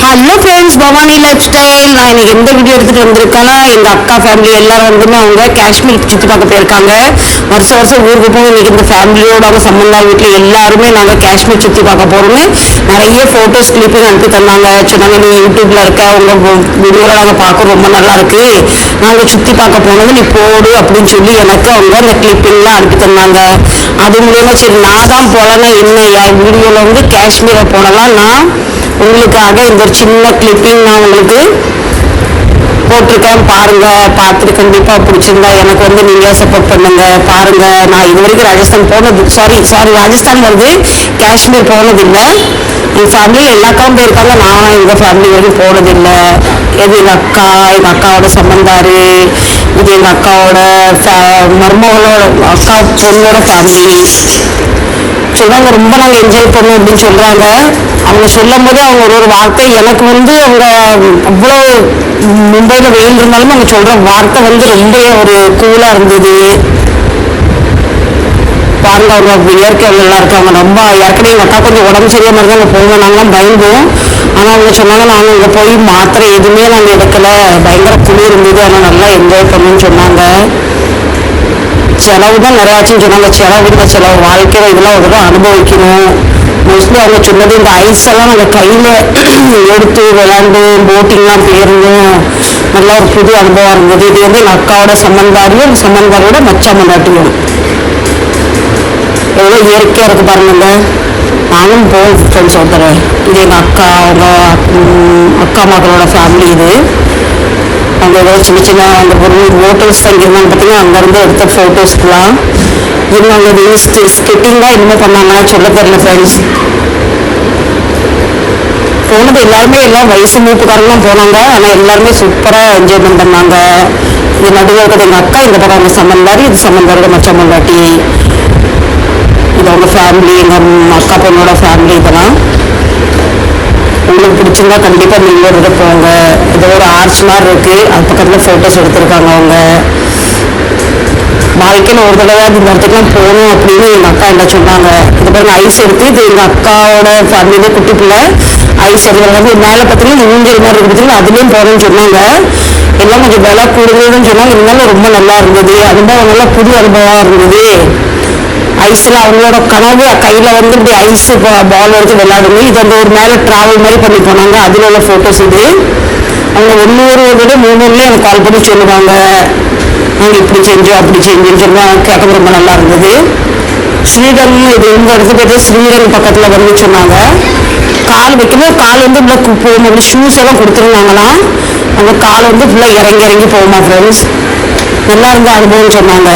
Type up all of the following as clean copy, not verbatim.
Hello friends, Bhavani life style. நான் இன்னைக்கு எந்த வீடியோ எடுத்துகிட்டு வந்திருக்கேன்னா, எங்கள் அக்கா ஃபேமிலி எல்லாரும் அவங்க காஷ்மீர் சுற்றி பார்க்க போயிருக்காங்க. வருஷம் வருஷம் ஊருக்கு போய் இன்னைக்கு இந்த ஃபேமிலியோட அவங்க சம்பந்தா வீட்டில் எல்லாருமே நாங்கள் காஷ்மீர் சுற்றி பார்க்க போகிறோம்னு நிறைய ஃபோட்டோஸ் கிளிப்பிங் அனுப்பி தந்தாங்க. சொன்னாங்க, நீ யூடியூப்பில் இருக்க உங்கள் வீடியோவில் நாங்கள் பார்க்க ரொம்ப நல்லா இருக்கு, நாங்கள் சுற்றி பார்க்க போனது நீ போடு அப்படின்னு சொல்லி எனக்கு அவங்க அந்த கிளிப்பிங்லாம் அனுப்பி தந்தாங்க. அது மூலயமா சரி நான் தான் போகலன்னா என்ன, என் வீடியோவில் காஷ்மீரை போடலாம், நான் உங்களுக்காக இந்த ஒரு சின்ன கிளிப்பிங் நான் உங்களுக்கு போட்டிருக்கேன். பாருங்க, பார்த்துட்டு கண்டிப்பாக பிடிச்சிருந்தா எனக்கு நீங்கள் சப்போர்ட் பண்ணுங்க. பாருங்க, நான் இது வரைக்கும் ராஜஸ்தான் போனது சாரி ராஜஸ்தான் காஷ்மீர் போனதில்லை. என் ஃபேமிலியில் எல்லா அக்காவும் போயிருக்காங்க, நான் எங்கள் ஃபேமிலி வரைக்கும் போனதில்லை. இது எங்கள் அக்காவோட சம்பந்தாரு, இது எங்கள் அக்காவோட மருமகளோட அக்கா பொண்ணோட ஃபேமிலி சொல்கிறாங்க. ரொம்ப நாங்கள் என்ஜாய் பண்ணோம் அப்படின்னு சொல்கிறாங்க. அவங்க சொல்லும் போது அவங்க ஒரு வார்த்தை எனக்கு அவங்க அவ்வளோ மும்பையில் வெயில் இருந்தாலும் அவங்க சொல்கிற வார்த்தை ரொம்ப ஒரு கூலாக இருந்தது. பாருங்க, அவங்க இயற்கை நல்லா இருக்காங்க. ரொம்ப ஏற்கனவே எங்கள் அக்கா கொஞ்சம் உடம்பு சரியாக மாதிரி தான் போவோம், நாங்களாம் பயந்தோம். ஆனால் அவங்க சொன்னாங்க, நாங்கள் இங்கே போய் மாத்திரை எதுவுமே நாங்கள் எடுக்கலை, பயங்கர குளிர் இருந்தது, ஆனால் நல்லா என்ஜாய் பண்ணணும்னு சொன்னாங்க. செலவு தான் நிறையாச்சுன்னு சொன்னாங்க. செலவு வாழ்க்கையில் இதெல்லாம் ஒரு அனுபவிக்கணும். மோஸ்ட்லி அவங்க சொன்னது இந்த ஐஸ் எல்லாம் நாங்கள் கையில் எடுத்து விளையாண்டு போட்டிங்லாம் போயிருந்தோம். நல்லா ஒரு புது அனுபவம் இருந்தது. இது எங்கள் அக்காவோட சம்பந்தாரியோட மச்சா மண்டாட்டியும் எவ்வளோ இயற்கையாக இருக்குது பாருங்க. நானும் போவோம் ஃப்ரெண்ட்ஸ் ஒருத்தர். இது எங்கள் அவங்க அக்கா மகளோட ஃபேமிலி. இது அவங்க ஏதோ சின்ன அந்த ஒரு ஹோட்டல்ஸ் தான் இருந்தாங்க பார்த்தீங்கன்னா, அங்கேருந்து எடுத்த ஃபோட்டோஸ்க்குலாம் இன்னும் அவங்க ஸ்கிப்பிங் தான் இன்னும் பண்ணாங்கன்னா சொல்ல தெரியல ஃப்ரெண்ட்ஸ். போனது எல்லாருமே எல்லாம் வயசு மூப்புக்காரங்களாம் போனாங்க, ஆனால் எல்லாருமே சூப்பராக என்ஜாய்மெண்ட் பண்ணாங்க. இது நடுவில் இருக்கிறது எங்கள் அக்கா, இந்த பக்கம் அவங்க சம்பந்தாரி, இது சம்பந்தாரோட மச்சம் மண்டாட்டி, இது அவங்க ஃபேமிலி, எங்கள் அக்கா பொண்ணோட ஃபேமிலி. இதெல்லாம் உங்களுக்கு பிடிச்சிருந்தா கண்டிப்பாக நீங்களும் இதை போங்க. ஏதோ ஒரு ஆர்ச் மாதிரி இருக்குது, அது பக்கத்தில் ஃபோட்டோஸ் எடுத்திருக்காங்க. அவங்க வாழ்க்கையில் ஒரு தடவை இந்த இடத்துக்குலாம் போகணும் அப்படின்னு எங்கள் அக்கா என்ன சொன்னாங்க. இது பாருங்க, ஐஸ் எடுத்து, இது எங்கள் அக்காவோட ஃபேமிலியிலே குட்டி பிள்ளை ஐஸ் எடுக்கிறது. மேலே பார்த்தீங்கன்னா ஊஞ்சல் மாதிரி இருக்குது, அதுலேயும் போகணும்னு சொன்னாங்க. எல்லாம் கொஞ்சம் விலை கூடுதல்னு சொன்னாங்க, இருந்தாலும் ரொம்ப நல்லா இருந்தது. அனுபவம் நல்லா புது அனுபவமாக இருந்தது. ஐஸ்லாம் அவங்களோட கனவு கையில் இப்படி ஐஸ் பால் எடுத்து விளையாடுங்க. இது ஒரு மேலே ட்ராவல் மாதிரி பண்ணி போனாங்க. அதில் உள்ள ஃபோட்டோஸ் இது. அவங்க ஒன்னொரு விட 3 எனக்கு கால் பண்ணி சொல்லுவாங்க, நாங்கள் இப்படி செஞ்சோம் அப்படி செஞ்சோன்னு சொல்லுவாங்க. கேட்க ரொம்ப நல்லா இருந்தது. ஸ்ரீடன், இது இந்த இடத்துக்கு போய்ட்டு ஸ்ரீடன் பக்கத்தில் சொன்னாங்க. கால் வைக்கணும், கால் இப்படி போகணும், ஷூஸ் எல்லாம் கொடுத்துருந்தாங்களாம். அவங்க கால் ஃபுல்லாக இறங்கி போகுமா ஃப்ரெண்ட்ஸ். நல்லா இருந்த அனுபவம்னு சொன்னாங்க.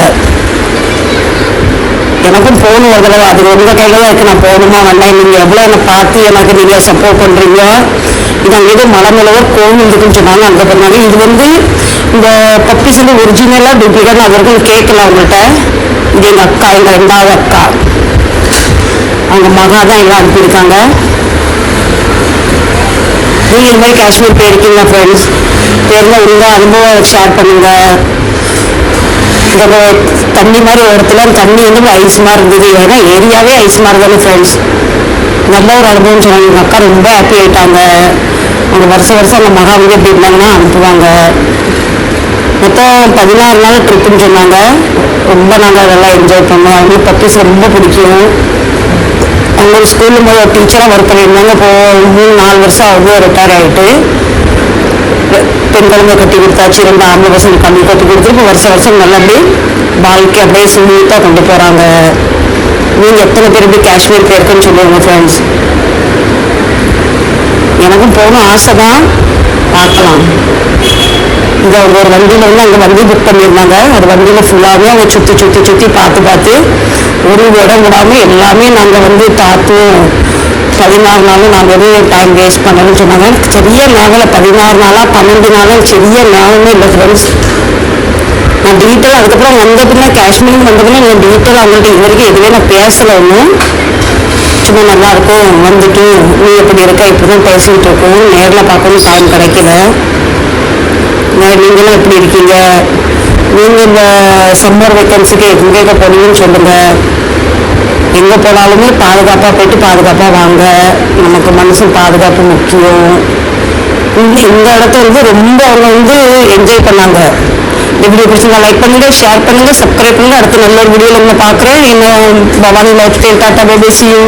எனக்கும் போகணும் ஒரு தடவை. அது உங்கள் கையில் தான் இருக்குது, நான் போகணுமா வேண்டாம். நீங்கள் எவ்வளோ என்னை பார்த்து எனக்கு நீங்கள் சப்போர்ட் பண்ணுறீங்க. இது அங்கே மலை மேலே கோவில் இருக்குன்னு சொன்னாங்க, அங்கே பண்ணாங்க. இது இந்த பப்பீஸ் ஒரிஜினலாக டூப்ளிகேட் அது வரைக்கும் கேட்கல அவங்கள்ட்ட. இது எங்கள் அக்கா, எங்கள் 2வது அக்கா, அவங்க மகா தான் எல்லாம் அனுப்பியிருக்காங்க. நீங்கள் இந்த மாதிரி காஷ்மீர் போயிருக்கீங்க ஃப்ரெண்ட்ஸ், பேரில் உங்கள் அனுபவம் ஷேர் பண்ணுங்கள். இந்த தண்ணி மாதிரி ஒரு இடத்துல தண்ணி ஐஸ் மாதிரி இருந்தது. ஏன்னா ஏரியாவே ஐஸ் மாதிரி தானே ஃப்ரெண்ட்ஸ். நல்ல ஒரு அனுபவம் சொன்னாங்க. எங்கள் அக்கா ரொம்ப ஹாப்பி ஆகிட்டாங்க. அவங்க வருஷம் அவங்க மகா எப்படி இருந்தாங்கன்னா அனுப்புவாங்க. மொத்தம் 16 நாள் ட்ரிப்புன்னு சொன்னாங்க. ரொம்ப நாங்கள் அதெல்லாம் என்ஜாய் பண்ணோம். அவங்களுக்கு பப்பீஸ் ரொம்ப பிடிக்கும். அவங்க ஒரு ஸ்கூலில் போய் ஒரு டீச்சராக ஒர்க் பண்ணியிருந்தாங்க. இப்போது 3-4 வருஷம் அவங்க ரிட்டையர் ஆகிட்டு பெண் குழந்தை கட்டி கொடுத்தாச்சு. 2 ஆம்பளை பசங்க கம்மி கட்டி கொடுத்துட்டு வருஷம் நல்லபடி வாழ்க்கை அப்படியே ஸ்மூத்தாக கொண்டு போகிறாங்க. நீங்கள் எத்தனை பேர் இப்படி காஷ்மீர் போயிருக்குன்னு சொல்லுவாங்க ஃப்ரெண்ட்ஸ். எனக்கும் போகணும் ஆசை தான், பார்க்கலாம். இங்கே அவங்க ஒரு வண்டியில் அங்கே வண்டி புக் பண்ணியிருந்தாங்க. ஒரு வண்டியில் ஃபுல்லாகவே அவங்க சுற்றி பார்த்து ஒரு இடம் விடாமல் எல்லாமே நாங்கள் பார்த்தோம். 14 நாளும் நாங்கள் எதுவும் டைம் வேஸ்ட் பண்ணணும்னு சொன்னாங்க. சரியாக நாங்கள் 16 நாளாக 12 நாளும் சரியாக நேரமே இல்லை ஃப்ரெண்ட்ஸ். நான் டீட்டெயிலாக அதுக்கப்புறம் வந்ததுன்னா காஷ்மீர் வந்ததுன்னா நான் டீட்டெயிலாக அவங்கள்ட்ட இது வரைக்கும் எதுவே நான் பேசலை. ஒன்றும் சும்மா நல்லாயிருக்கும் வந்துட்டு நீ எப்படி இருக்க இப்போ தான் பேசிக்கிட்டு இருக்கோம். நேரில் பார்க்கணும் டைம் கிடைக்கல. நீங்களும் எப்படி இருக்கீங்க, நீங்கள் இந்த சம்மர் வேக்கன்சிக்கு எங்கே போனீங்கன்னு சொல்லுங்கள். எங்கே போனாலுமே பாதுகாப்பாக போயிட்டு பாதுகாப்பாக வாங்க. நமக்கு மனுஷன் பாதுகாப்பு முக்கியம். இந்த இடத்த வந்து ரொம்ப அவங்க வந்து என்ஜாய் பண்ணாங்க. இந்த வீடியோ பிடிச்சிருந்தா லைக் பண்ணுங்க, ஷேர் பண்ணுங்க, சப்ஸ்கிரைப் பண்ணுங்க. அடுத்த நல்ல ஒரு வீடியோவில் உங்களை பார்க்குறேன். இன்னும் Bhavani lifestyle tata bye bye, see you.